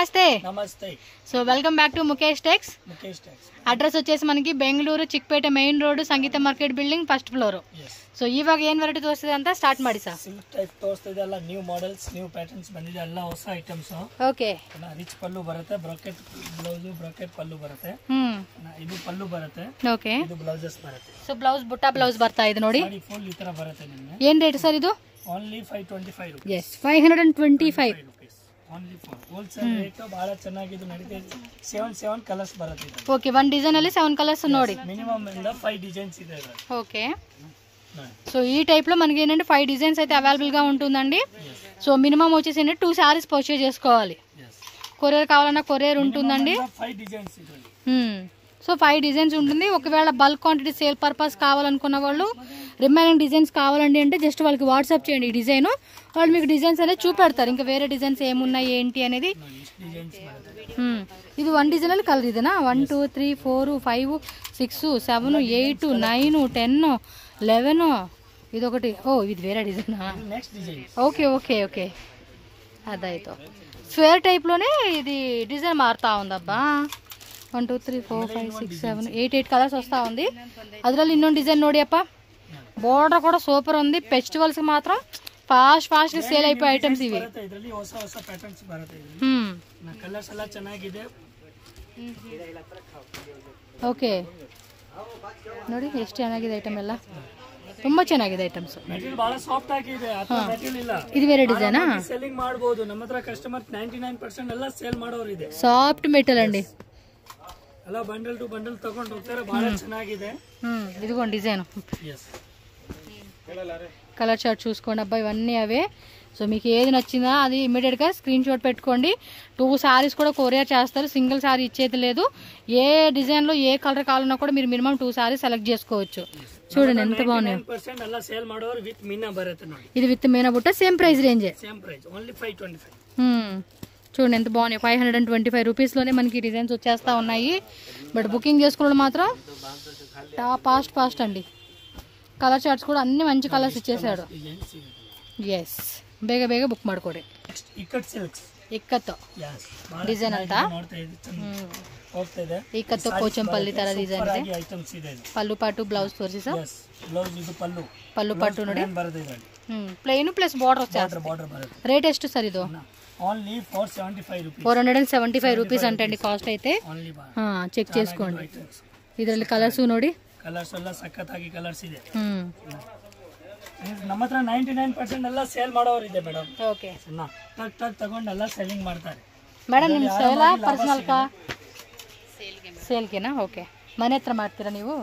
నమస్తే నమస్తే so welcome back to Mukesh Tex. Address వచ్చేసి మనకి Bengaluru Chickpet main road Sangeetha market building first floor. So ಇವಾಗ ಏನ್ ವೆರೈಟಿ ತೋರಿಸ್ತಿದೆ ಅಂತ ಸ್ಟಾರ್ಟ್ ಮಾಡಿ ಸರ್. ಸಿಲ್ಕ್ ಟೈಪ್ ತೋರಿಸ್ತಿದೆ, ಎಲ್ಲ ನ್ಯೂ ಮಾಡೆಲ್ಸ್ ನ್ಯೂ ಪ್ಯಾಟರ್ನ್ಸ್ ಬಂದಿದೆ, ಎಲ್ಲ ಹೊಸ ಐಟಮ್ಸ್. ಓಕೆ, ರಿಚ್ ಪಲ್ಲು ಬರುತ್ತೆ, ಬ್ರಾಕೆಟ್ ಬ್ಲೌಸ್ ಬ್ರಾಕೆಟ್ ಪಲ್ಲು ಬರುತ್ತೆ. ಇದು ಪಲ್ಲು ಬರುತ್ತೆ. ಓಕೆ, ಇದು ಬ್ಲೌಸಸ್ ಬರುತ್ತೆ. ಸೊ ಬ್ಲೌಸ್ ಬುಟ್ಟ ಬ್ಲೌಸ್ ಬರ್ತಾ ಇದೆ ನೋಡಿ. ಫುಲ್ ಈ ತರ ಬರುತ್ತೆ ನಿಮಗೆ. ಏನ್ ರೇಟ್ ಸರ್ ಇದು? Only 525 rupees. yes 525 only for wholesale rate. ಬಹಳ ಚೆನ್ನಾಗಿದೆ, ನಡೀತಿದೆ. 7 ಕಲರ್ಸ್ ಬರುತ್ತೆ. ಓಕೆ, ಒನ್ ಡಿಸೈನ್ ಅಲ್ಲಿ 7 ಕಲರ್ಸ್ ನೋಡಿ. మినిమం ఇంద 5 డిజైన్స్ ಇದೆ. ఓకే, సో ఈ టైప్ లో మనకి ఏంటంటే 5 డిజైన్స్ అయితే అవైలబుల్ గా ఉంటుందండి. సో మినిమం వచ్చేసి 2 సారీస్ పర్చేజ్ చేసుకోవాలి. కొరియర్ కావాలన్నా కొరియర్ ఉంటుందండి. 5 డిజైన్స్ ಇದೆ. సో 5 డిజైన్స్ ఉంటుంది. ఒకవేళ బల్క్ క్వాంటిటీ సేల్ పర్పస్ కావాలనుకున్న వాళ్ళు రిమైనింగ్ డిజైన్స్ కావాలండి అంటే జస్ట్ వాళ్ళకి వాట్సాప్ చేయండి ఈ డిజైన్, వాళ్ళు మీకు డిజైన్స్ అనేది చూపెడతారు. ఇంకా వేరే డిజైన్స్ ఏమున్నాయి ఏంటి అనేది. ఇది 1 డిజైన్ అని కలర్ ఇదేనా? 1 2 3 4 5 6 7 8 9 10 11 ఇదొకటి. ఓ ఇది వేరే డిజైన్. ఓకే ఓకే ఓకే, అదైతే స్క్వేర్ టైప్ లోనే ఇది డిజైన్ మారుతా ఉందబ్బా. 1 2 3 4 5 6 7 8 కలర్స్ వస్తా ఉంది. ಅದರಲ್ಲಿ ಇನ್ನೊಂದು ಡಿಸೈನ್ ನೋಡಿ ಅಪ್ಪ, బోర్డర్ కూడా సూపర్ ఉంది. ఫెస్టివల్స్ మాత్రం ఫాస్ట్ గా సేల్ అయిపోయే ఐటమ్స్ ఇవి. ಇದರಲ್ಲಿ ಹೊಸ ಹೊಸ ಪ್ಯಾಟರ್ನ್ಸ್ ಬರುತ್ತೆ. ಕಲರ್ಸ್ ಎಲ್ಲ ಚೆನ್ನಾಗಿದೆ. ಓಕೆ ನೋಡಿ ಎಷ್ಟು ಚೆನ್ನಾಗಿದೆ ಐಟಮ್ ಎಲ್ಲ, ತುಂಬಾ ಚೆನ್ನಾಗಿದೆ ಐಟಮ್ಸ್. ಮೆಟೀರಿಯಲ್ ಬಹಳ ಸಾಫ್ಟ್ ಆಗಿದೆ. ಮೆಟೀರಿಯಲ್ ಇಲ್ಲ. ಇದು ಬೇರೆ ಡಿಸೈನಾ? ಸೆಲ್ಲಿಂಗ್ ಮಾಡಬಹುದು. ನಮ್ಮ ಹತ್ರ ಕಸ್ಟಮರ್ 99% ಎಲ್ಲ ಸೇಲ್ ಮಾಡೋರು ಇದೆ. ಸಾಫ್ಟ್ ಮೆಟೀರಿಯಲ್ ಅಂడి. ಎಲ್ಲ ಬಂಡಲ್ ಟು ಬಂಡಲ್ ತಗೊಂಡು ಹೋಗ್ತಾರೆ. ಬಹಳ ಚೆನ್ನಾಗಿದೆ. ఇదిగోండి డిజైన్. కలర్ చార్ట్ చూసుకోండి అబ్బా, ఇవన్నీ అవే. సో మీకు ఏది నచ్చిందా అది ఇమీడియట్ గా స్క్రీన్ షాట్ పెట్టుకోండి. 2 సారీస్ కూడా కొరియర్ చేస్తారు, సింగిల్ సారీ ఇచ్చేది లేదు. ఏ డిజైన్ లో ఏ కలర్ కావాలన్నా కూడా మీరు మినిమం 2 సారీస్ సెలెక్ట్ చేసుకోవచ్చు. చూడండి ఎంత బాగున్నాయి. ఇది విత్ మీనా బుట్ట, సేమ్ ప్రైస్ రేంజ్. చూడండి ఎంత బాగున్నాయి. 525 రూపీస్ లోనే మనకి డిజైన్స్ వచ్చేస్తా ఉన్నాయి. బట్ బుకింగ్ చేసుకోవడం మాత్రం ఫాస్ట్ అండి. కలర్ చార్ట్స్ కూడా అన్ని మంచి కలర్స్ ఇచ్చేసాడు. ఎస్, ಬೇಗ బుక్ ಮಾಡ್ಕೊಡಿ. ಇಕ್ಕತ್ತು ಡಿಸೈನ್ ಅಂತ ಇಕ್ಕತ್ತು ಕೋಚಂಪಲ್ಲಿ ತರ ಡಿಸೈನ್ ಇದೆ. ಪಲ್ಲು ಪಾಟು ಬ್ಲೌಸ್ ತೋರಿಸಿ ಸರ್. ಪಲ್ಲು ಪಾಟು ನೋಡಿ, ಪ್ಲೇನ್ ಪ್ಲಸ್ ಬಾರ್ಡರ್ వచ్చేస్తుంది. రేట్ ಎಷ್ಟು ಸರ್ ಇದು? ఓన్లీ 475 రూపీస్ అంటండి కాస్ట్ అయితే. చెక్ చేసుకోండి. ಇದರಲ್ಲಿ ಕಲರ್ಸ್ ನೋಡಿ, ಕಲರ್ಸ್ ಎಲ್ಲ ಸಖತ್ತಾಗಿ ಕಲರ್ಸ್ ಇದೆ. ನಮ್ಮ ಹತ್ರ 99% ಎಲ್ಲ ಸೇಲ್ ಮಾಡೋರು ಇದೆ ಮೇಡಮ್. ಓಕೆ, ಟಕ್ ತಗೊಂಡು ಎಲ್ಲ ಸೆಲ್ಲಿಂಗ್ ಮಾಡ್ತಾರೆ ಮೇಡಮ್. ನಿಮ್ ಸೇಲ್ ಪರ್ಸನಲ್ ಕಾ ಸೇಲ್ಗೆನಾ? ಓಕೆ, ಮನೆ ಹತ್ರ ಮಾಡ್ತೀರಾ ನೀವು?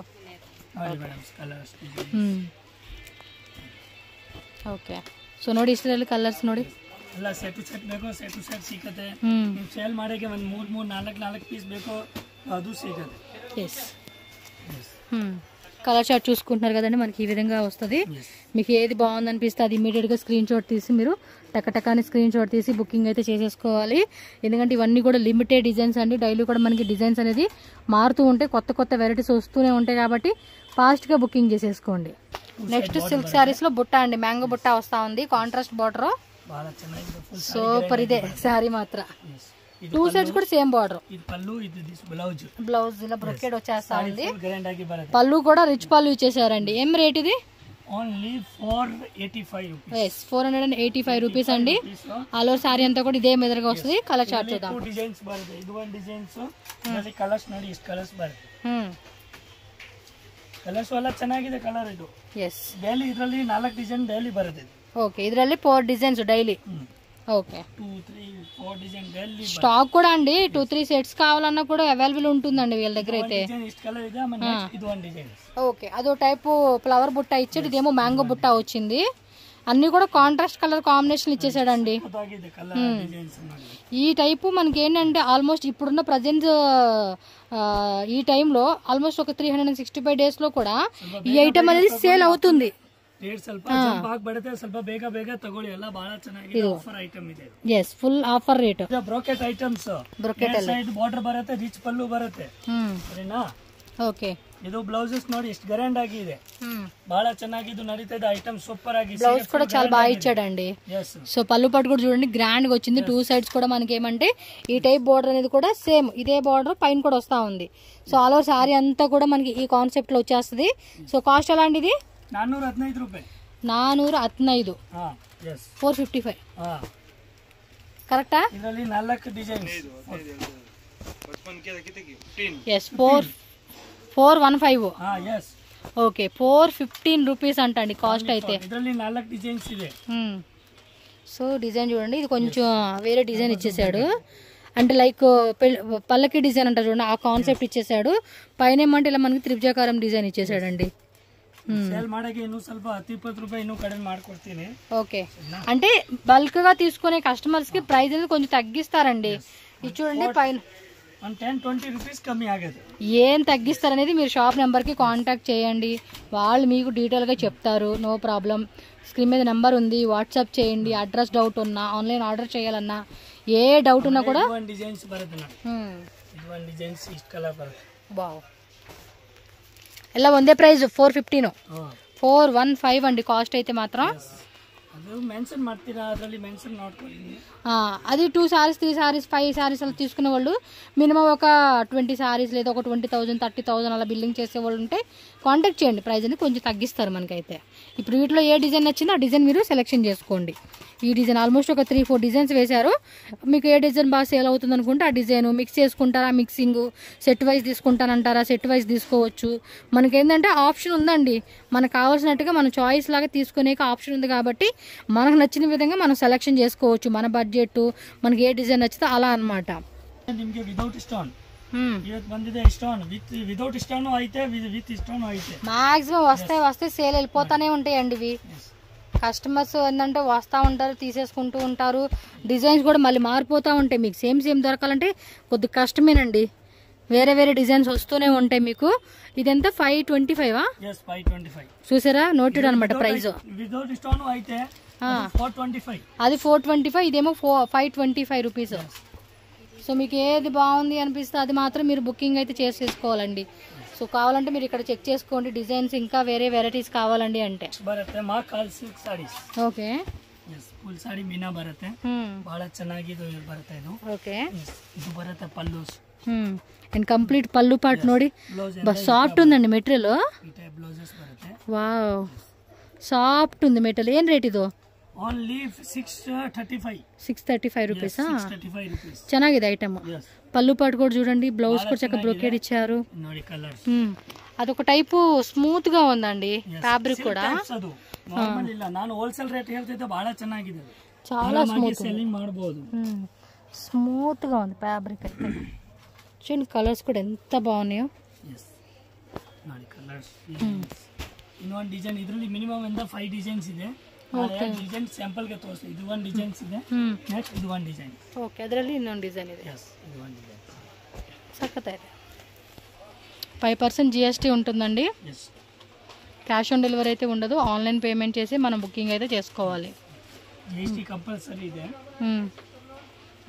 ಓಕೆ, ಸೊ ನೋಡಿ ಇಷ್ಟರಲ್ಲಿ ಕಲರ್ಸ್ ನೋಡಿ. ಎಲ್ಲ ಸೆಟ್ ಬೇಕು, ಸೆಟ್ ಸಿಗುತ್ತೆ. ನೀವು ಸೇಲ್ ಮಾಡೋಕೆ ಒಂದು 3 4 ಪೀಸ್ ಬೇಕು, ಅದು ಸಿಗುತ್ತೆ. ఎస్, కలర్ చార్ట్ చూసుకుంటున్నారు కదండి, మనకి ఈ విధంగా వస్తుంది. మీకు ఏది బాగుంది అనిపిస్తే అది ఇమీడియట్ గా స్క్రీన్ షాట్ తీసి మీరు టకటకాని స్క్రీన్ షాట్ తీసి బుకింగ్ అయితే చేసేసుకోవాలి. ఎందుకంటే ఇవన్నీ కూడా లిమిటెడ్ డిజైన్స్ అండి. డైలీ కూడా మనకి డిజైన్స్ అనేది మారుతూ ఉంటాయి, కొత్త వెరైటీస్ వస్తూనే ఉంటాయి. కాబట్టి ఫాస్ట్ గా బుకింగ్ చేసేసుకోండి. నెక్స్ట్ సిల్క్ శారీస్ లో బుట్ట అండి, మ్యాంగో బుట్ట వస్తా ఉంది. కాంట్రాస్ట్ బార్డర్ సూపర్ ಇದೆ శారీ మాత్రం. 2 సైడ్స్ కూడా సేమ్ బార్డర్. బ్లౌజ్ ఇలా బ్రొకెట్ వచ్చేస్తా ఉంది. పళ్ళు కూడా రిచ్ పళ్ళు ఇచ్చేసారండి. ఏం రేట్ ఇది? ఓన్లీ 485 రూపీస్ అండి. ఆల్ ఓవర్ సారీ అంతా కూడా ఇదే మెదడుగా వస్తుంది. కలర్ చార్ట్ చూద్దాం. ಕಲರ್ಸ್ ಎಲ್ಲ ಚೆನ್ನಾಗಿದೆ. ಕಲರ್ ಇದು ಎಸ್, ಡೈಲಿ ಇದರಲ್ಲಿ 4 ಡಿಸೈನ್ ಡೈಲಿ ಬರುತ್ತೆ. ఓకే, ಇದರಲ್ಲಿ 4 designs daily. Okay, 2 3 4 design daily stock కూడా అండి. 2 3 సెట్స్ కావాలన్నా కూడా అవైలబుల్ ఉంటుందండి వీళ్ళ దగ్గర అయితే. ఓకే, అదో టైపు ఫ్లవర్ బుట్ట ఇచ్చాడు, ఇదేమో మ్యాంగో బుట్ట వచ్చింది. అన్ని కూడా కాంట్రాస్ట్ కలర్ కాంబినేషన్ ఇచ్చేసాడండి. ఈ టైపు మనకి ఏంటంటే ఆల్మోస్ట్ ఇప్పుడున్న ప్రజెంట్ ఈ టైంలో ఆల్మోస్ట్ ఒక 365 డేస్ లో కూడా ఈ ఐటమ్ అనేది సేల్ అవుతుంది. ರೇಟ್ ಸ್ವಲ್ಪ ಬರುತ್ತೆ, ಸ್ವಲ್ಪ ಬೇಗ ತಗೊಳ್ಳಿ. ಎಲ್ಲ ಬಹಳ ಚೆನ್ನಾಗಿದೆ. ಆಫರ್ ಐಟಮ್ ಇದೆ. Yes, full offer rate. Brocade items, brocade side border ಬರುತ್ತೆ, ರಿಚ್ ಪಲ್ಲು ಬರುತ್ತೆ. ಸರಿನಾ? ಓಕೆ ಇದು ಬ್ಲೌಸಸ್ ನೋಡಿ ಎಷ್ಟು ಗ್ರ್ಯಾಂಡ್ ಆಗಿದೆ, ಬಹಳ ಚೆನ್ನಾಗಿ ಇದು ನಡೀತದೆ. ಐಟಮ್ సూపర్ ఆగి బ్లౌజ్ కూడా చాలా బాగా ఇచ్చాడండి. సో పళ్ళు పట్టు కూడా చూడండి గ్రాండ్ గా వచ్చింది. 2 సైడ్స్ కూడా మనకి ఏమంటే ఈ టైప్ బోర్డర్ అనేది కూడా సేమ్ ఇదే బోర్డర్ పైన కూడా వస్తా ఉంది. సో ఆల్ ఓవర్ సారీ అంతా కూడా మనకి ఈ కాన్సెప్ట్ లో వచ్చేస్తుంది. సో కాస్ట్ ఎలా అండి ఇది? 415 రూపాయలు. 415. 455 కరెక్టా? ಇದರಲ್ಲಿ 4 ಡಿಸೈನ್ಸ್. ఎస్ 415. ఓకే 415 రూపీస్ అంటండి కాస్ట్ అయితే. ಇದರಲ್ಲಿ 4 ಡಿಸೈನ್ಸ್ ಇದೆ. సో డిజైన్ చూడండి, ఇది కొంచెం వేరే డిజైన్ ఇచ్చేసాడు. అంటే లైక్ పల్లకి డిజైన్ అంటారు చూడండి, ఆ కాన్సెప్ట్ ఇచ్చేసాడు. పైన ఏమంటే ఇలా మనకి త్రిభుజాకారం డిజైన్ ఇచ్చేసాడండి. ఓకే అంటే బల్క్ గా తీసుకునే కస్టమర్స్ కి ప్రైస్ అనేది కొంచెం తగ్గిస్తారండి. ఇది చూడండి పైన 10-20 రూపీస్ కమ్మి ఆగదు. ఏం తగ్గిస్తారనేది మీరు షాప్ నెంబర్కి కాంటాక్ట్ చేయండి, వాళ్ళు మీకు డీటెయిల్గా చెప్తారు. No problem. స్క్రీన్ మీద నెంబర్ ఉంది, వాట్సాప్ చేయండి. అడ్రస్ డౌట్ ఉన్నా, ఆన్లైన్ ఆర్డర్ చేయాలన్నా, ఏ డౌట్ ఉన్నా కూడా. బావ్ ಎಲ್ಲ ಒಂದೇ ಪ್ರೈಸ್ 415. 415 అండి కాస్ట్ అయితే మాత్రం. అది 2 సారీస్ 3 సారీస్ 5 సారీస్ అలా తీసుకునే వాళ్ళు మినిమం ఒక 20 సారీస్ లేదా ఒక 20,000 30,000 అలా బిల్లింగ్ చేసే వాళ్ళు ఉంటే కాంటాక్ట్ చేయండి, ప్రైస్ అనేది కొంచెం తగ్గిస్తారు మనకైతే. ఇప్పుడు వీటిలో ఏ డిజైన్ నచ్చిందో ఆ డిజైన్ మీరు సెలెక్షన్ చేసుకోండి. ఈ డిజైన్ ఆల్మోస్ట్ ఒక 3-4 డిజైన్స్ వేశారు. మీకు ఏ డిజైన్ బాగా సేల్ అవుతుంది అనుకుంటే ఆ డిజైన్ మిక్స్ చేసుకుంటారా, మిక్సింగ్ సెట్ వైజ్ తీసుకుంటానంటారా సెట్ వైజ్ తీసుకోవచ్చు. మనకేంటంటే ఆప్షన్ ఉందండి, మనకు కావాల్సినట్టుగా మన చాయిస్ లాగా తీసుకునే ఆప్షన్ ఉంది కాబట్టి మనకు నచ్చిన విధంగా మనం సెలెక్షన్ చేసుకోవచ్చు. మన బడ్జెట్ మనకి ఏ డిజైన్ నచ్చితే అలా అనమాట. మాక్సిమం వస్తే సేల్ వెళ్ళిపోతానే ఉంటాయండి ఇవి. కస్టమర్స్ ఏంటంటే వస్తూ ఉంటారు, తీసేసుకుంటూ ఉంటారు. డిజైన్స్ కూడా మళ్ళీ మారిపోతూ ఉంటాయి. మీకు సేమ్ దొరకాలంటే కొద్ది కష్టమేనండి, వేరే వేరే డిజైన్స్ వస్తూనే ఉంటాయి మీకు. ఇదంతా 525. చూసారా నోటెడ్ అనమాట ప్రైస్. అది 425, ఇదేమో 525 రూపీస్. సో మీకు ఏది బాగుంది అనిపిస్తే అది మాత్రం మీరు బుకింగ్ అయితే చేసేసుకోవాలండి. సో కావాలంటే మీరు ఇక్కడ చెక్ చేసుకోండి డిజైన్స్, ఇంకా వేరే వెరైటీస్ కావాలండి అంటే. ఓకే ಫುಲ್ ಸಾಡಿ ಮೀನಾ ಬರುತ್ತೆ, ಬಹಳ ಚೆನ್ನಾಗಿ ಬರುತ್ತೆ. ಇದು ಓಕೆ, ಇದು ಬರುತ್ತೆ ಪಲ್ಲೂಸ್ అండ్ కంప్లీట్ పళ్ళు పాటు నోడి సాఫ్ట్ ఉందండి మెటీరియల్. వావ్ సాఫ్ట్ ఉంది మెటీరియల్. ఏం రేట్ ಇದು? Only 635 rupees. ಚೆನ್ನಾಗಿದೆ ఐటమ్. పళ్ళు పాటు కూడా చూడండి, బ్లౌజ్ కూడా చక్కగా బ్రోకేడ్ ఇచ్చారు. అదొక టైపు స్మూత్ గా ఉందండి ఫ్యాబ్రిక్ కూడా. ನಾನು ಹೋಲ್ಸೇಲ್ ರೇಟ್ ಹೇಳ್ತಿದ್ದೆ, ಬಹಳ ಚೆನ್ನಾಗಿದೆ, చాలా స్మూత్ ಸೆಲ್ಲಿಂಗ್ ಮಾಡಬಹುದು. స్మూత్ గా ఉంది ఫ్యాబ్రిక్ అయితే. చూడండి కలర్స్ కూడా ఎంత బాగున్నాయో. ಇನ್ನೊಂದು ಡಿಸೈನ್ ಇದರಲ್ಲಿ ಮಿನಿಮಮ್ ಇಂದ 5 ಡಿಸೈನ್ಸ್ ಇದೆ. ಡಿಸೈನ್ ಸ್ಯಾಂಪಲ್ ಗೆ ತೋರಿಸ್ತೀನಿ. ಇದು ಒಂದು ಡಿಸೈನ್ಸ್ ಇದೆ, ನೆಕ್ಸ್ಟ್ ಇದು ಒಂದು ಡಿಸೈನ್. ಓಕೆ, ಅದರಲ್ಲಿ ಇನ್ನೊಂದು ಡಿಸೈನ್ ಇದೆ. ಇದು ಒಂದು ಡಿಸೈನ್ సక్కతైతే 5% GST ఉంటుందండి. క్యాష్ ఆన్ డెలివరీ అయితే ఉండదు, ఆన్లైన్ పేమెంట్ చేసి మనం బుకింగ్ అయితే చేసుకోవాలి. GST కంపల్సరీ ಇದೆ.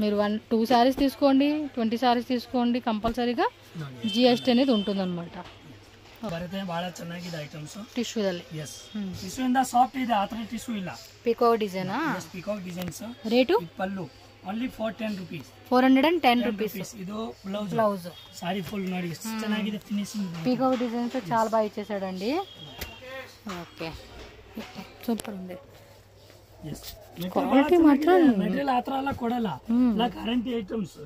మీరు 2 సారీస్ తీసుకోండి, 20 సారీస్ తీసుకోండి, కంపల్సరీగా GST అనేది ఉంటుంది అనమాట. ಬಹಳ ಚೆನ್ನಾಗಿದೆ ಐಟಮ್ಸ್. ಟಿಶ್ಯೂದಲ್ಲಿ ಟಿಶ್ಯೂ ಇಂದ ಸಾಫ್ಟ್ ಇದೆ, ಆ ತರ ಟಿಶ್ಯೂ ಇಲ್ಲ. Peacock design. Peacock designs. Rate pallu only 410 rupees. 410 rupees. ಇದು ಬ್ಲೌజ్ సారీ ఫుల్ ನೋಡಿ ಎಷ್ಟು ಚೆನ್ನಾಗಿದೆ ಫಿನಿಶಿಂಗ್. ಪಿಕಾక్ డిజైన్స్ చాలా బాగా ఇచ్చేసాడండి. ఓకే సూపర్ ఉంది. క్వాలిటీ మాత్రం మెటీరియల్ ఆ ತರ ಎಲ್ಲ ಕೊಡಲ್ಲ, ಇಲ್ಲ ಗ್ಯಾರಂಟಿ ఐటమ్స్.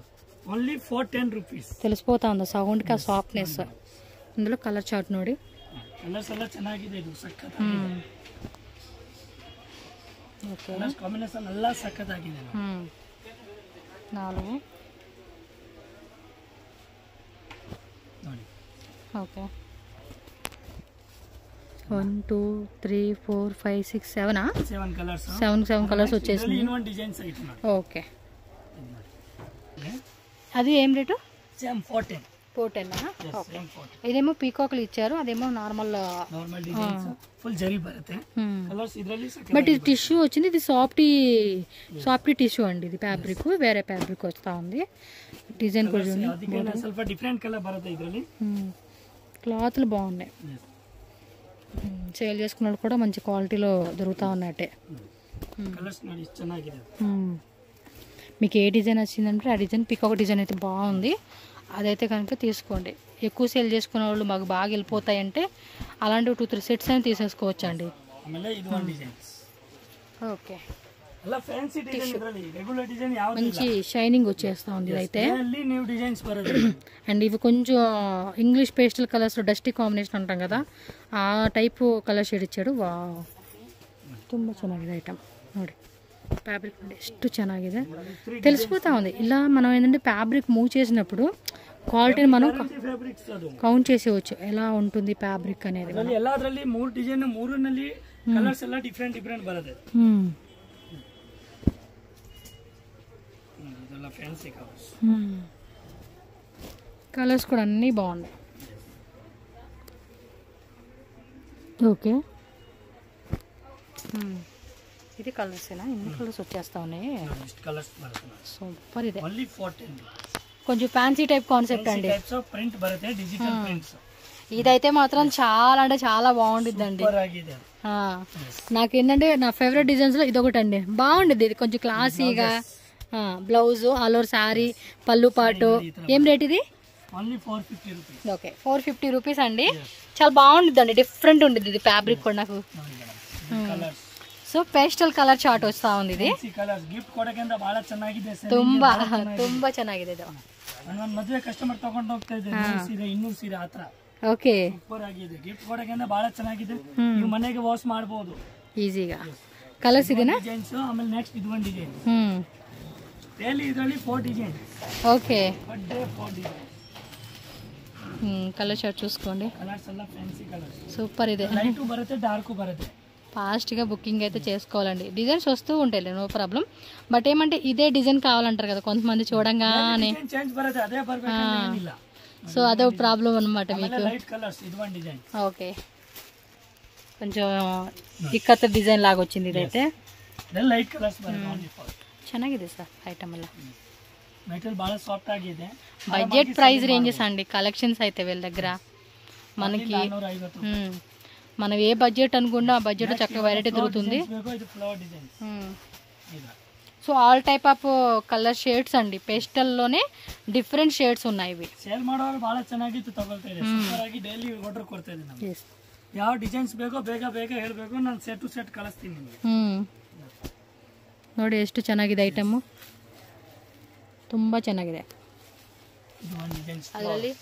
Only 410 rupees. తెలిసిపోతా ఉంది సౌండ్ కి ఆ సాఫ్ట్నెస్. ఇందులో కలర్ చార్ట్ ನೋಡಿ, కలర్స్ ಎಲ್ಲ ಚೆನ್ನಾಗಿದೆ, ಇದು ಸಕ್ಕತ್ತಾಗಿದೆ. ಓಕೆ, ಕಲರ್ ಕಾಂಬಿನೇಷನ್ ಎಲ್ಲ ಸಕ್ಕತ್ತಾಗಿದೆ. 4 ఓకే 1 2 3 4 5 6 7 కలర్స్. 7 కలర్స్ వచ్చేసింది. ఇన్వన్ డిజైన్స్ ఐటమ్. ఓకే, అది ఏం రేటు? సేమ్ 410. ఇదేమో పీకాక్లు ఇచ్చారు, అదేమో నార్మల్ డిజైన్స్ ఫుల్ జరీ బರುತ್ತೆ. కలర్స్ ఇద్ರಲ್ಲಿ బట్ ఇది టిష్యూ వచ్చింది, ఇది సాఫ్టీ టిష్యూ అండి. ఇది ఫ్యాబ్రిక్ వేరే ఫ్యాబ్రిక్ వస్తా ఉంది. డిజైన్ కూడా ಸ್ವಲ್ಪ ಡಿಫರೆಂಟ್ ಕಲರ್ ಬರುತ್ತೆ ಇದರಲ್ಲಿ. క్లాత్లు బాగున్నాయి. సేల్ చేసుకున్నాడు కూడా మంచి క్వాలిటీలో దొరుకుతూ ఉన్నట్టే. కలర్స్ ನೋಡಿ ಚೆನ್ನಾಗಿದೆ. మీకు ఏ డిజైన్ వచ్చిందంటే ఆ డిజైన్ పికాక్ డిజైన్ అయితే బాగుంది, అదైతే కనుక తీసుకోండి. ఎక్కువ సేల్ చేసుకునే వాళ్ళు మాకు బాగా వెళ్ళిపోతాయంటే అలాంటివి 2-3 సెట్స్ అని తీసేసుకోవచ్చు అండి. ಆಮೇಲೆ ಇದು ಒಂದು ಡಿಸೈನ್ಸ್. ఓకే, ಎಲ್ಲ ಫ್ಯಾನ್ಸಿ ಡಿಸೈನ್ ಇದರಲ್ಲಿ ರೆಗ್ಯುಲರ್ ಡಿಸೈನ್ ಯಾವುದು మంచి షైనింగ్ వచ్చేస్తా ఉంది ఇదైతే. ಅಲ್ಲಿ ನ್ಯೂ ಡಿಸೈನ್ಸ್ ಬರುತ್ತೆ. అండ్ ఇవి కొంచెం English pastel colours dusty combination అంటాం కదా, ఆ టైపు కలర్ షేడ్ ಇಚ್ಚಾడు. ವಾವ್, ತುಂಬ ಚೆನ್ನಾಗಿದೆ ಐಟಮ್ ನೋಡಿ. ಫ್ಯಾಬ್ರಿಕ್ ನೋಡಿ ಎಷ್ಟು ಚೆನ್ನಾಗಿದೆ, తెలిసిపోతా ఉంది. ఇలా మనం ఏంటంటే ఫ్యాబ్రిక్ మూవ్ చేసినప్పుడు క్వాలిటీని మనం ಫ್ಯಾಬ್ರಿಕ್ಸ್ ಅದು కౌంట్ చేసేవచ్చు ఎలా ఉంటుంది ఫ్యాబ్రిక్ అనేది. ಅದರಲ್ಲಿ ಎಲ್ಲದರಲ್ಲಿ 3 ಡಿಸೈನ್, 3ನಲ್ಲಿ ಕಲರ್ಸ್ ಎಲ್ಲ ಡಿಫರೆಂಟ್ ಡಿಫರೆಂಟ್ ಬರುತ್ತೆ. ಇದೆಲ್ಲ ಫ್ಯಾನ್ಸಿ ಕಲರ್ಸ್. కలర్స్ కూడా అన్నీ బాగున్నాయి. ఓకే, ఇది కలర్సేనా? ఎన్ని కలర్స్ వచ్చేస్తా ఉన్నాయి. ಇಷ್ಟು ಕಲರ್ಸ್ ಬರುತ್ತೆ. సూపర్, ಇದೆ ఓన్లీ 14. కొంచెం ఫ్యాన్సీ టైప్ కాన్సెప్ట్ అండి. టైప్స్ ఆఫ్ ప్రింట్ బರುತ್ತೆ, డిజిటల్ ప్రింట్స్. ఇదైతే మాత్రం చాలా అంటే చాలా బాగుండిద్దండి. సూపర్ ఆಗಿದೆ. నాకేంటంటే నా ఫేవరెట్ డిజైన్స్ లో ఇదొకటి అండి, బాగుండిద్ది. ఇది కొంచెం క్లాసీగా, బ్లౌజ్ ఆల్ ఓవర్ శారీ, పళ్ళు పాటు. ఏం రేట్ ఇది? Only 450 rupees. ఓకే, 450 రూపీస్ అండి. చాలా బాగుండిద్దండి, డిఫరెంట్ ఉండిద్ది ఇది ఫ్యాబ్రిక్ కూడా నాకు. సో పేస్టల్ కలర్ చార్ಟ್ వస్తా ఉంది ఇది. ಕಲರ್ಸ್ ಗಿಫ್ಟ್ ಕೊಡೋಕೆಂತ ಬಹಳ ಚೆನ್ನಾಗಿದೆ ಸರ್. ತುಂಬಾ ಚೆನ್ನಾಗಿದೆ ಇದು. ನನ್ನ ಮದುವೆ ಕಸ್ಟಮರ್ ತಗೊಂಡು ಹೋಗ್ತಾ ಇದೆ, 100 ಸೀರೆ 200 ಸೀರೆ ಆತರ. ಓಕೆ, ಸೂಪರ್ ಆಗಿದೆ. ಗಿಫ್ಟ್ ಕೊಡೋಕೆಂತ ಬಹಳ ಚೆನ್ನಾಗಿದೆ, ನೀವು ಮನೆಗೆ ವಾಶ್ ಮಾಡಬಹುದು ಈಜಿగా. ಕಲರ್ಸ್ ಇದೆನಾ? ಡಿಸೈನ್ಸ್. ಆಮೇಲೆ ನೆಕ್ಸ್ಟ್ ಇದು ಒಂದು ಡಿಸೈನ್. ಡೈಲಿ ಇದರಲ್ಲಿ 4 design. Okay, per day 4 design. Colour chart చూసుకోండి. కలర్స్ ಎಲ್ಲ ಫ್ಯಾನ್ಸಿ ಕಲರ್ಸ್. సూపర్, ಇದೆ లైట్ బರುತ್ತೆ, డార్క్ బರುತ್ತೆ. ఫాస్ట్గా బుకింగ్ అయితే చేసుకోవాలండి. డిజైన్స్ వస్తూ ఉంటాయి, నో ప్రాబ్లం. బట్ ఏమంటే ఇదే డిజైన్ కావాలంటారు కదా కొంతమంది చూడంగానే. చేంజ్ బರುತ್ತೆ, అదే పర్ఫెక్ట్ ఏనిಲ್ಲ. సో అదో ప్రాబ్లం అన్నమాట మీకు. లైట్ కలర్స్ ఇది వన్ డిజైన్. ఓకే, కొంచెం ఇక్కత డిజైన్ లాగా వచ్చింది ఇదైతే. ಲೈಟ್ ಕಲರ್ಸ್ ಬರುತ್ತೆ ಓನ್ಲಿ ಫಾರ್. ಚೆನ್ನಾಗಿದೆ ಸರ್ ఐటమ్ ಎಲ್ಲ. మెటీరియల్ బాగా సాఫ్ట్ ఆಗಿದೆ. బడ్జెట్ ప్రైస్ రేంజెస్ అండి కలెక్షన్స్ అయితే వీళ్ళ దగ్గర మనకి. 450. మనం ఏ బడ్జెట్ అనుకున్నా ఆ బడ్జెట్ చక్కగా వెరైటీ దొరుకుతుంది. So all type of colour shades అండి, పేస్టల్లోనే డిఫరెంట్ షేడ్స్ ఉన్నాయి ఇవి. ಸೇಲ್ ಮಾಡೋರು ಬಹಳ ಚೆನ್ನಾಗಿತ್ತು ತಗೊಳ್ತಾ ಇದೆ. ಸೂಪರ್ ಆಗಿ ಡೈಲಿ ಆರ್ಡರ್ ಕೊಡ್ತಾ ಇದೆ ನಮಗೆ. ಯಾವ ಡಿಸೈನ್ಸ್ ಬೇಕೋ ಬೇಗ ಬೇಗ ಹೇಳಬೇಕು, ನಾನು ಸೆಟ್ ಟು ಸೆಟ್ ಕಳಿಸ್ತೀನಿ ನಿಮಗೆ. ನೋಡಿ ಎಷ್ಟು ಚೆನ್ನಾಗಿದೆ ಐಟಮ್, ತುಂಬಾ ಚೆನ್ನಾಗಿದೆ. ಇದು ಒಂದು ಡಿಸೈನ್ಸ್. ಅದರಲ್ಲಿ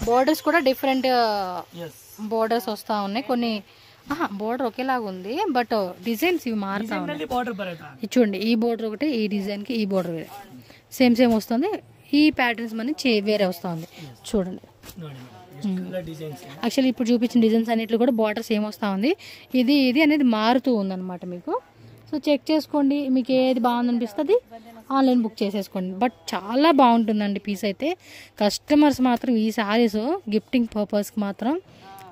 బోర్డర్స్ కూడా డిఫరెంట్ బోర్డర్స్ వస్తూ ఉన్నాయి. కొన్ని బోర్డర్ ఒకేలాగా ఉంది, బట్ డిజైన్స్ ఇవి మారుతా ఉన్నాయి. చూడండి, ఈ బోర్డర్ ఒకటి, ఈ డిజైన్కి ఈ బోర్డర్ వేరే, సేమ్ సేమ్ వస్తుంది. ఈ ప్యాటర్న్స్ మన వేరే వస్తుంది. చూడండి, యాక్చువల్లీ ఇప్పుడు చూపించిన డిజైన్స్ అన్నిట్లో కూడా బార్డర్ సేమ్ వస్తూ ఉంది. ఇది అనేది మారుతూ ఉందన్నమాట మీకు. సో చెక్ చేసుకోండి, మీకు ఏది బాగుందనిపిస్తుంది ఆన్లైన్ బుక్ చేసేసుకోండి. బట్ చాలా బాగుంటుందండి పీస్ అయితే. కస్టమర్స్ మాత్రం ఈ శారీస్ గిఫ్టింగ్ పర్పస్కి మాత్రం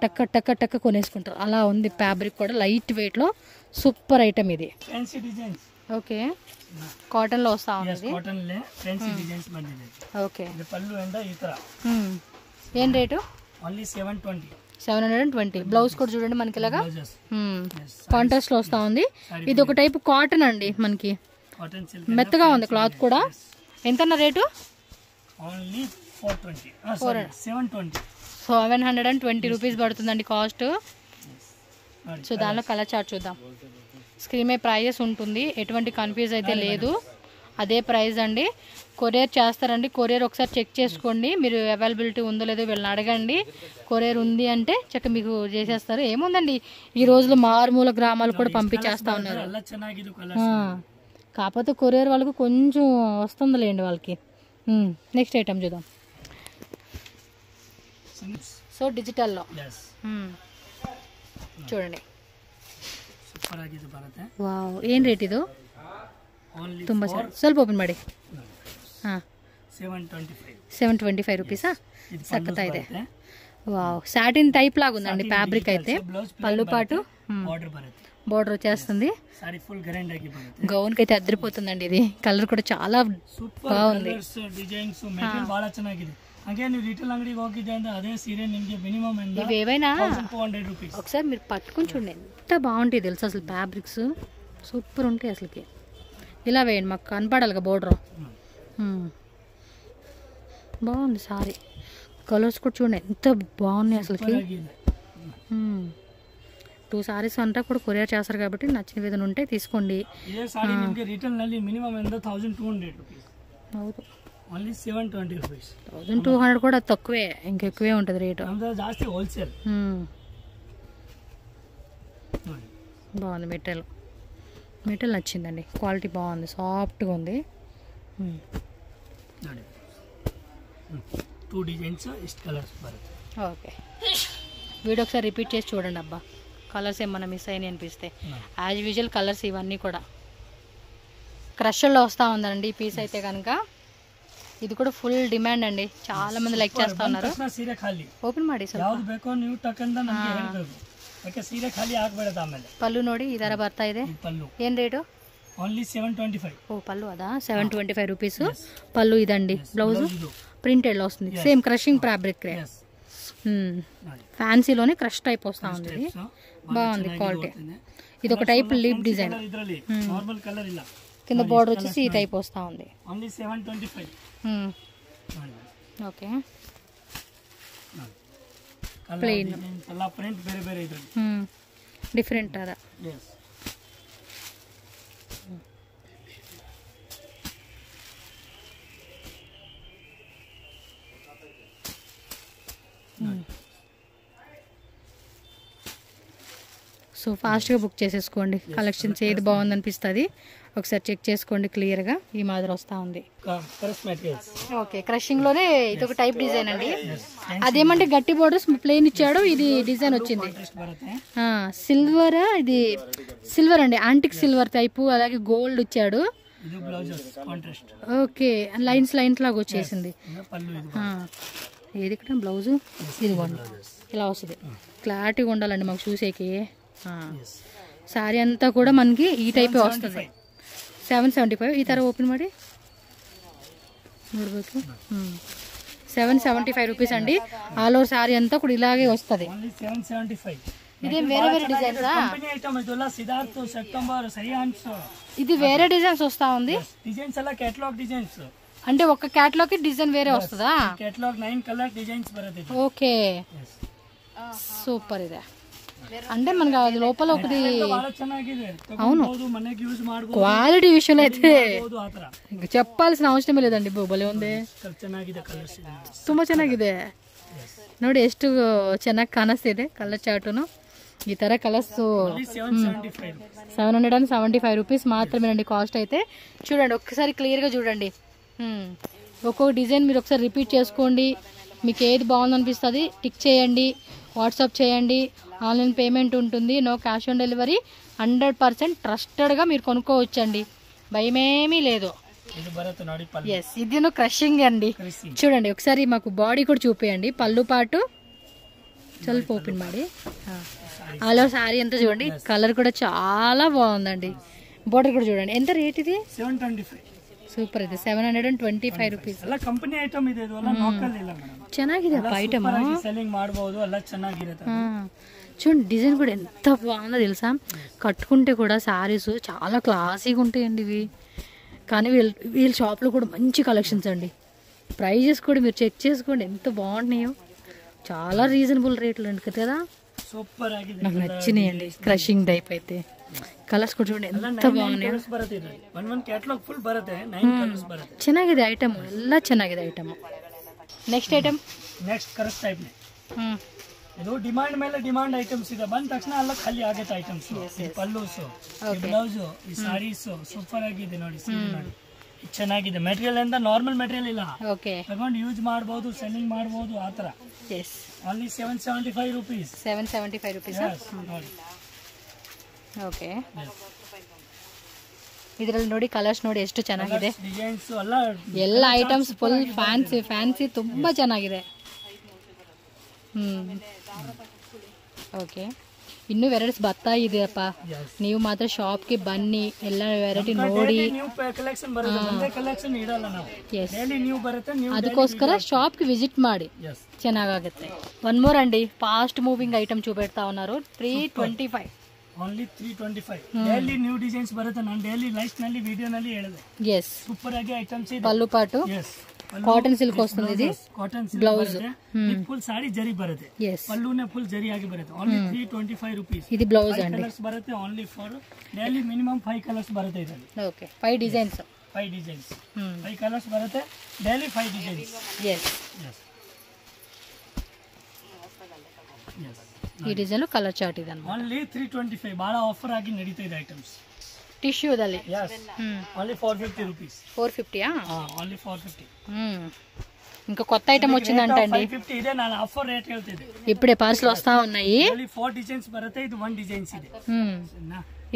టక్క టక్క టక్క కొనేసుకుంటారు. అలా ఉంది ఫ్యాబ్రిక్ కూడా, లైట్ వెయిట్లో సూపర్ ఐటమ్ ఇది. ఓకే, కాటన్లో వస్తా ఉంది. ఓకే, ఏం రేటు? 720. బ్లౌజ్ కూడా చూడండి మనకి ఇలాగా కాంట్రాస్ట్ లో వస్తా ఉంది. ఇది ఒక టైప్ కాటన్ అండి, మనకి మెత్తగా ఉంది క్లాత్ కూడా. ఎంత రేటు? 720 రూపీస్ పడుతుందండి కాస్ట్. సో దానిలో కలర్ చార్ట్ చూద్దాం. స్క్రీన్ మీద ప్రైజెస్ ఉంటుంది, ఎటువంటి కన్ఫ్యూజ్ అయితే లేదు, అదే ప్రైస్ అండి. కొరియర్ చేస్తారండి, కొరియర్ ఒకసారి చెక్ చేసుకోండి. మీరు అవైలబిలిటీ ఉందో లేదో వీళ్ళని అడగండి. కొరియర్ ఉంది అంటే చక్కగా మీకు చేసేస్తారు. ఏముందండి, ఈ రోజులో మారుమూల గ్రామాలు కూడా పంపించేస్తా ఉన్నారు. కాకపోతే కొరియర్ వాళ్ళకు కొంచెం వస్తుందిలేండి వాళ్ళకి. నెక్స్ట్ ఐటమ్ చూద్దాం. సో డిజిటల్లో చూడండి, ವಾವ್, ಏನು ರೇಟ್ ಇದು? ತುಂಬ ಸ್ವಲ್ಪ ಓಪನ್ ಮಾಡಿ. ಹಾಂ, 725 రూపీసా? సక్కతా ಇದೆ. వావ్, సాటిన్ టైప్ లాగా ఉందండి ఫ్యాబ్రిక్ అయితే. పళ్ళు పాటు బోర్డర్ వచ్చేస్తుంది. గౌన్కి అయితే అద్దరిపోతుందండి ఇది. కలర్ కూడా చాలా బాగుంది. ಹಾಗೆ ನೀವು ರಿಟೇಲ್ ಅಂಗಡಿಗೆ ಹೋಗಿದ್ದೆ ಅಂದ್ರೆ ಅದೇ ಸೀರೆ ನಿಮಗೆ ಮಿನಿಮಮ್ ఇవి ఏవైనా 1200 రూపీస్. ఒకసారి మీరు పట్టుకొని చూడండి ఎంత బాగుంటాయి తెలుసు అసలు ఫ్యాబ్రిక్స్ సూపర్ ఉంటాయి అసలుకి. ఇలా వేయండి మాకు కనపడాలిగా బోర్డర్. బాగుంది సారీ. కలర్స్ కూడా చూడండి ఎంత బాగున్నాయి అసలుకి. 2 సారీస్ అంతా కూడా కొరియర్ చేస్తారు కాబట్టి నచ్చిన విధంగా ఉంటే తీసుకోండి. ఇదే సారీ ನಿಮಗೆ ರಿಟೇಲ್ ನಲ್ಲಿ ಮಿನಿಮಮ್ 1200 రూపీస్. అవును. Only 720 rupees. 1200 కూడా తక్కువే, ఇంకెక్కువే ఉంటుంది రేటు. జాస్తి హోల్సేల్. బాగుంది మెటీరియల్. మెటీరియల్ నచ్చిందండి, క్వాలిటీ బాగుంది, సాఫ్ట్గా ఉంది. 2 డిజైన్స్ ఇస్ట్ కలర్స్ బರುತ್ತೆ. ఓకే, వీడియో ఒకసారి రిపీట్ చేసి చూడండి అబ్బా, కలర్స్ ఏమన్నా మిస్ అయినాయి అనిపిస్తే. యాజ్ యూజువల్ కలర్స్ ఇవన్నీ కూడా క్రష్లో వస్తూ ఉందండి ఈ పీస్ అయితే కనుక. ಇದು ಕೂಡ ಫುಲ್ ಡಿಮ್ಯಾಂಡ್ ಅಂడి, చాలా మంది ಲೈಕ್ చేస్తా ఉన్నారు. ಸೀರೆ ಖಾಲಿ ಓಪನ್ ಮಾಡಿ ಸ್ವಲ್ಪ. ಯಾವುದು ಬೇಕೋ ನೀವು ಟಕ್ಕಂತ ನಮಗೆ ಹೇಳಬೇಕು, ಯಾಕೆ ಸೀರೆ ಖಾಲಿ ಆಗಬೇಡ. ಆಮೇಲೆ ಪಲ್ಲು ನೋಡಿ ಈ ತರ ಬರ್ತಾ ಇದೆ. ಪಲ್ಲು ಏನ್ ರೇಟು? ಓನ್ಲಿ 725. ఓ పల్లు అదా 725 రూపీస్ పల్లు. ఇదండి బ్లౌజ్ ప్రింటెడ్ లో వస్తుంది, సేమ్ క్రషింగ్ ఫ్యాబ్రిక్ రే. ఫ్యాన్సీలోనే క్రష్ టైప్ వస్తా ఉంది, బాగుంది క్వాలిటీ. ఇది ఒక type leap design, normal colour ఇలా కింద బోర్డర్ వచ్చేసి ఈ టైప్ వస్తా ఉంది. ఓన్లీ 725. ఓకే, ಪ್ಲೇನ್ ಎಲ್ಲ ಪ್ರಿಂಟ್ ಬೇರೆ ಬೇರೆ ಇದೆ. ಡಿಫರೆಂಟ್ ಅದ. సో ఫాస్ట్గా బుక్ చేసేసుకోండి. కలెక్షన్స్ ఏది బాగుంది అనిపిస్తుంది ఒకసారి చెక్ చేసుకోండి క్లియర్గా. ఈ మాదిరి వస్తూ ఉంది. ఓకే, క్రషింగ్లోనే ఇది ఒక టైప్ డిజైన్ అండి. అదేమంటే గట్టి బోర్డర్స్ ప్లేన్ ఇచ్చాడు, ఇది డిజైన్ వచ్చింది సిల్వర్. ఇది సిల్వర్ అండి, యాంటిక్ సిల్వర్ టైపు, అలాగే గోల్డ్ ఇచ్చాడు. ఓకే, లైన్స్ లైన్స్ లాగా వచ్చేసింది. ఏది ఇక్కడ బ్లౌజు ఇదిగోండి ఇలా వస్తుంది. క్లారిటీగా ఉండాలండి మాకు చూసేకి. సారీ అంతా కూడా మనకి ఈ టైపే వస్తుంది. 775. ಈ ತರ ಓಪನ್ ಮಾಡಿ ನೋಡಬೇಕು. 775 రూపీస్ అండి. ఆల్ ఓవర్ సారీ అంతా కూడా ఇలాగే వస్తుంది. ఇది వేరే వేరే డిజైన్స్. ఇది వేరే డిజైన్స్ వస్తా ఉంది. డిజైన్స్ అలా కేటలాగ్ డిజైన్స్ అంటే ఒక కేటలాగ్ కి డిజైన్ వేరే వస్తుందా? కేటలాగ్ 9 కలర్ డిజైన్స్ బರುತ್ತೆ. Okay, super. ఇదే అంటే మనకి అది లోపల ఒకటి అవును క్వాలిటీ విషయంలో అయితే చెప్పాల్సిన ಅವಶ್ಯಕತೆ లేదండి. ಭಲೇ ఉంది, ತುಂಬಾ ಚೆನ್ನಾಗಿದೆ ನೋಡಿ, ಎಷ್ಟು ಚೆನ್ನಾಗಿ ಕಾಣಿಸ್ತಿದೆ ಕಲರ್ ಚಾರ್ಟುನು. ఈ ತರ కలర్స్ 775 రూపీస్ మాత్రమేనండి కాస్ట్ అయితే. చూడండి ఒక్కసారి క్లియర్గా చూడండి. ఒక్కొక్క డిజైన్ మీరు ఒకసారి రిపీట్ చేసుకోండి. మీకు ఏది బాగుందనిపిస్తుంది టిక్ చేయండి, వాట్సాప్ చేయండి. ఆన్లైన్ పేమెంట్ ఉంటుంది, నో క్యాష్ ఆన్ డెలివరీ. 100% ట్రస్టెడ్గా మీరు కొనుక్కోవచ్చండి, భయమేమీ లేదు. ఎస్, ఇది క్రషింగ్ అండి. చూడండి ఒకసారి మాకు బాడీ కూడా చూపించండి, పళ్ళు పాటు ಸ್ವಲ್ಪ ఓపెన్ ಮಾಡಿ. ఆలో సారీ అంతా చూడండి, కలర్ కూడా చాలా బాగుందండి. బోర్డర్ కూడా చూడండి. ఎంత రేట్ ఇది? 725. ಸೂಪರ್ ಇದೆ. 725 ರೂಪೀಸ್. ಎಲ್ಲ ಕಂಪನಿ ಐಟಮ್ ಇದೆ, ಇದು ಎಲ್ಲ ಲೋಕಲ್ ಇಲ್ಲ ಮೇಡಂ. ಚೆನ್ನಾಗಿದೆ ಅಪ್ಪ ಐಟಮ್, ಸೆಲ್ಲಿಂಗ್ ಮಾಡಬಹುದು, ಎಲ್ಲ ಚೆನ್ನಾಗಿರುತ್ತೆ. చూడండి డిజైన్ కూడా ఎంత బాగుందో తెలుసా. కట్టుకుంటే కూడా సారీస్ చాలా క్లాసీగా ఉంటాయండి ఇవి. కానీ వీళ్ళ షాప్లో కూడా మంచి కలెక్షన్స్ అండి. ప్రైజెస్ కూడా మీరు చెక్ చేసుకోండి ఎంత బాగున్నాయో. చాలా రీజనబుల్ రేట్లు అండి కదా. సూపర్ ఆಗಿದೆ, నాకు నచ్చినాయండి. క్రషింగ్ టైప్ అయితే కలర్స్ కూడా చూడండి ఎంత బాగున్నాయి. ಚೆನ್ನಾಗಿದೆ ಐಟಮ್, ಎಲ್ಲ ಚೆನ್ನಾಗಿದೆ item. Next item, next correct type ಇದು ಡಿಮಾಂಡ್ ಮೇಲೆ ಡಿಮಾಂಡ್ ಐಟಮ್ಸ್ ಇದೆ. ಬಂದ ತಕ್ಷಣ ಎಲ್ಲ ಖಾಲಿ ಆಗುತ್ತೆ ಐಟಮ್ಸ್. ಪಲ್ಲೂಸ್, ಬ್ಲೌಸ್, ಈ ಸಾರೀಸ್ ಸೂಪರ್ ಆಗಿದೆ ನೋಡಿ. ನೋಡಿ ಚೆನ್ನಾಗಿದೆ. ಮೆಟೀರಿಯಲ್ ಅಂತ ನಾರ್ಮಲ್ ಮೆಟೀರಿಯಲ್ ಇಲ್ಲ, ಓಕೆ, ತಗೊಂಡು ಯೂಸ್ ಮಾಡಬಹುದು, ಸೆಲ್ಲಿಂಗ್ ಮಾಡಬಹುದು ಆ ತರ. Yes, only 775 rupees. 775 rupees. Okay, ಇದರಲ್ಲಿ ನೋಡಿ ಕಲರ್ಸ್ ನೋಡಿ ಎಷ್ಟು ಚೆನ್ನಾಗಿದೆ. ಡಿಸೈನ್ಸ್ ಎಲ್ಲ ಐಟಮ್ಸ್ ಫುಲ್ ಫ್ಯಾನ್ಸಿ ತುಂಬಾ ಚೆನ್ನಾಗಿದೆ. ಓಕೆ, ಇನ್ನೂ ವೆರೈಟೀಸ್ ಬರ್ತಾ ಇದೆಯಪ್ಪ. ನೀವು ಮಾತ್ರ ಶಾಪ್ಗೆ ಬನ್ನಿ, ಎಲ್ಲ ವೆರೈಟಿ ನೋಡಿ. ಅದಕ್ಕೋಸ್ಕರ ಶಾಪ್ಗೆ విజిట్ ಮಾಡಿ, ಚೆನ್ನಾಗುತ್ತೆ. వన్ మోర్ అండి, ఫాస్ట్ మూవింగ్ ఐటమ్ చూపెడతా ఉన్నారు. 325 ಓನ್ಲಿ 325. ಡೈಲಿ ನ್ಯೂ ಡಿಸೈನ್ಸ್ ಬರುತ್ತೆ. ನಾನು ಡೈಲಿ ಲೈಫ್ ನಲ್ಲಿ ವಿಡಿಯೋ ನಲ್ಲಿ ಹೇಳಿದೆ. ಎಸ್, ಸೂಪರ್ ಆಗಿ ಐಟಮ್ಸ್ ಇದೆ. పళ్ళు పాటు కాటన్ సిల్క్ వస్తుంది. ఇది cotton silk blouse full sari zari బರುತ್ತೆ. పళ్ళునే ఫుల్ జరీ ఆಗಿ ಬರುತ್ತೆ. Only 325 rupees. ఇది ಬ್ಲೌಸ್ అండి. కలర్స్ ಬರುತ್ತೆ. Only for daily minimum 5 colours ಬರುತ್ತೆ ಇದರಲ್ಲಿ. Okay, 5 designs. 5 డిజైన్స్, 5 కలర్స్ ಬರುತ್ತೆ. Daily 5 designs. yes ಈ ಡಿಸೈನ್ ಕಲರ್ ಚಾರ್ಟ್ ಇದೆ. ಓನ್ಲಿ 325. ಬಹಳ ಆಫರ್ ಆಗಿ ನಡೀತಾ ಇದೆ ಐಟಮ್ಸ್. ಟಿಶ್ಯೂದಲ್ಲಿ ఓన్లీ 450 ರೂಪೀಸ್. 450 ఓన్లీ 450. ఇంకా కొత్త ఐటమ్ వచ్చిందంట అండి. 550 ಇದೆ. ನಾನು ఆఫర్ రేట్ ಹೇಳ್ತಿದ್ದೆ. ఇప్పుడే పార్సల్ వస్తా ఉన్నాయి. ఓన్లీ 4 డిజైన్స్ బರುತ್ತೆ. ఇది 1 డిజైన్స్ ಇದೆ.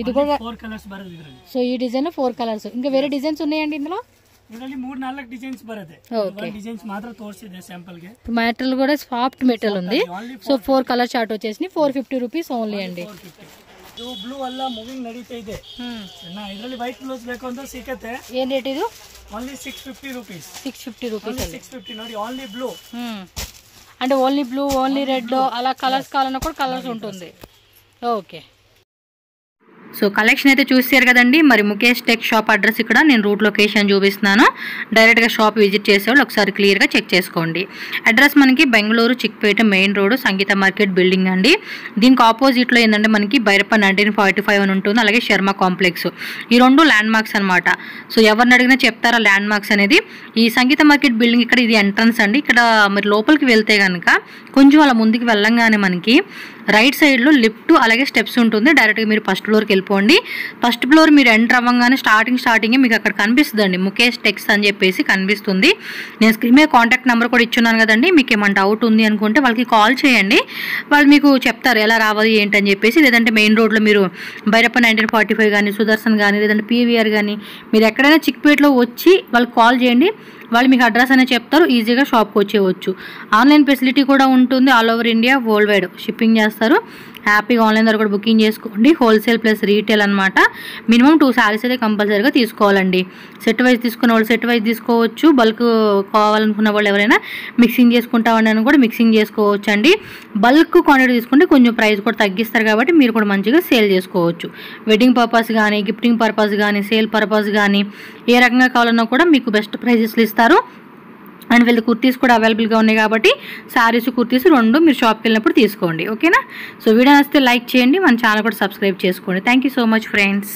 ఇది కూడా 4 కలర్స్ బರುತ್ತೆ ಇದರಲ್ಲಿ. సో ఈ డిజైన్ 4 కలర్స్. ఇంకా వేరే డిజైన్స్ ఉన్నాయండి ఇందులో? ಇದರಲ್ಲಿ 3-4 డిజైన్స్ ಬರುತ್ತೆ. ఒక డిజైన్స్ మాత్రం తోర్సిದೆ శాంపుల్ ಗೆ. మెటీరియల్ కూడా సాఫ్ట్ మెటీరియల్ ఉంది. సో 4 కలర్ చార్ట్ వచ్చేసి 450 రూపీస్ ఓన్లీ అండి. ಇದು ಬ್ಲೂ ಅಲ್ಲ, ಮೂವಿಂಗ್ ನಡೀತಾ ಇದೆ. ಇದರಲ್ಲಿ ವೈಟ್ ಬ್ಲೌಸ್ ಬೇಕು ಅಂತ ಸಿಕ್ಕತ್ತೆ. ಏನ್ ರೇಟ್ ಇದು? Only 650 rupees. 650 రూపీస్. 650 ನೋಡಿ. ఓన్లీ బ్లూ అంటే ఓన్లీ బ్లూ, ఓన్లీ రెడ్ అలా కలర్స్ కావాలన్నా కూడా కలర్స్ ఉంటుంది. ఓకే, సో కలెక్షన్ అయితే చూసారు కదండి. మరి ముఖేష్ టెక్ షాప్ అడ్రస్ ఇక్కడ నేను రూట్ లొకేషన్ చూపిస్తున్నాను. డైరెక్ట్గా షాప్ విజిట్ చేసేవాళ్ళు ఒకసారి క్లియర్గా చెక్ చేసుకోండి. అడ్రస్ మనకి బెంగళూరు చిక్పేట మెయిన్ రోడ్ సంగీత మార్కెట్ బిల్డింగ్ అండి. దీనికి ఆపోజిట్లో ఏంటంటే మనకి బైరప్ప 1945 అని ఉంటుంది. అలాగే శర్మ కాంప్లెక్స్, ఈ 2 ల్యాండ్ మార్క్స్ అనమాట. సో ఎవరిని అడిగినా చెప్తారా ల్యాండ్ మార్క్స్ అనేది. ఈ సంగీత మార్కెట్ బిల్డింగ్ ఇక్కడ ఇది ఎంట్రన్స్ అండి. ఇక్కడ మరి లోపలికి వెళ్తే కనుక కొంచెం అలా ముందుకు వెళ్ళంగానే మనకి రైట్ సైడ్లో లిఫ్ట్ అలాగే స్టెప్స్ ఉంటుంది. డైరెక్ట్గా మీరు ఫస్ట్ ఫ్లోర్కి వెళ్ళిపోండి. ఫస్ట్ ఫ్లోర్ మీరు ఎంటర్ అవ్వగానే స్టార్టింగే మీకు అక్కడ కనిపిస్తుందండి ముఖేష్ టెక్స్ అని చెప్పేసి కనిపిస్తుంది. నేను స్క్రీన్ మీద కాంటాక్ట్ నెంబర్ కూడా ఇచ్చున్నాను కదండి. మీకు ఏమైనా డౌట్ ఉంది అనుకుంటే వాళ్ళకి కాల్ చేయండి. వాళ్ళు మీకు చెప్తారు ఎలా రావాలి ఏంటని చెప్పేసి. లేదంటే మెయిన్ రోడ్లో మీరు బైరప్ప 1945 కానీ, సుదర్శన్ కానీ, లేదంటే పీవీఆర్ కానీ మీరు ఎక్కడైనా చిక్పేటలో వచ్చి వాళ్ళకి కాల్ చేయండి. వాళ్ళు మీకు అడ్రస్ అనేది చెప్తారు. ఈజీగా షాప్కి వచ్చేయచ్చు. ఆన్లైన్ ఫెసిలిటీ కూడా ఉంటుంది. All over India world wide shipping చేస్తారు. హ్యాపీగా ఆన్లైన్ ద్వారా కూడా బుకింగ్ చేసుకోండి. హోల్సేల్ ప్లస్ రీటైల్ అనమాట. మినిమం 2 శారీస్ అయితే కంపల్సరీగా తీసుకోవాలండి. సెట్ వైజ్ తీసుకున్న వాళ్ళు సెట్ వైజ్ తీసుకోవచ్చు. బల్క్ కావాలనుకున్న వాళ్ళు ఎవరైనా మిక్సింగ్ చేసుకుంటామని అని కూడా మిక్సింగ్ చేసుకోవచ్చు అండి. బల్క్ క్వాంటిటీ తీసుకుంటే కొంచెం ప్రైస్ కూడా తగ్గిస్తారు కాబట్టి మీరు కూడా మంచిగా సేల్ చేసుకోవచ్చు. వెడ్డింగ్ పర్పస్ కానీ, గిఫ్టింగ్ పర్పస్ కానీ, సేల్ పర్పస్ కానీ ఏ రకంగా కావాలన్నా కూడా మీకు బెస్ట్ ప్రైజెస్లు ఇస్తారు. అండ్ వీళ్ళ కుర్తీస్ కూడా అవైలబుల్గా ఉన్నాయి కాబట్టి శారీస్, కుర్తీస్ 2 మీరు షాప్కి వెళ్ళినప్పుడు తీసుకోండి. ఓకేనా? సో వీడియో నచ్చితే లైక్ చేయండి. మన ఛానల్ కూడా సబ్స్క్రైబ్ చేసుకోండి. Thank you so much friends.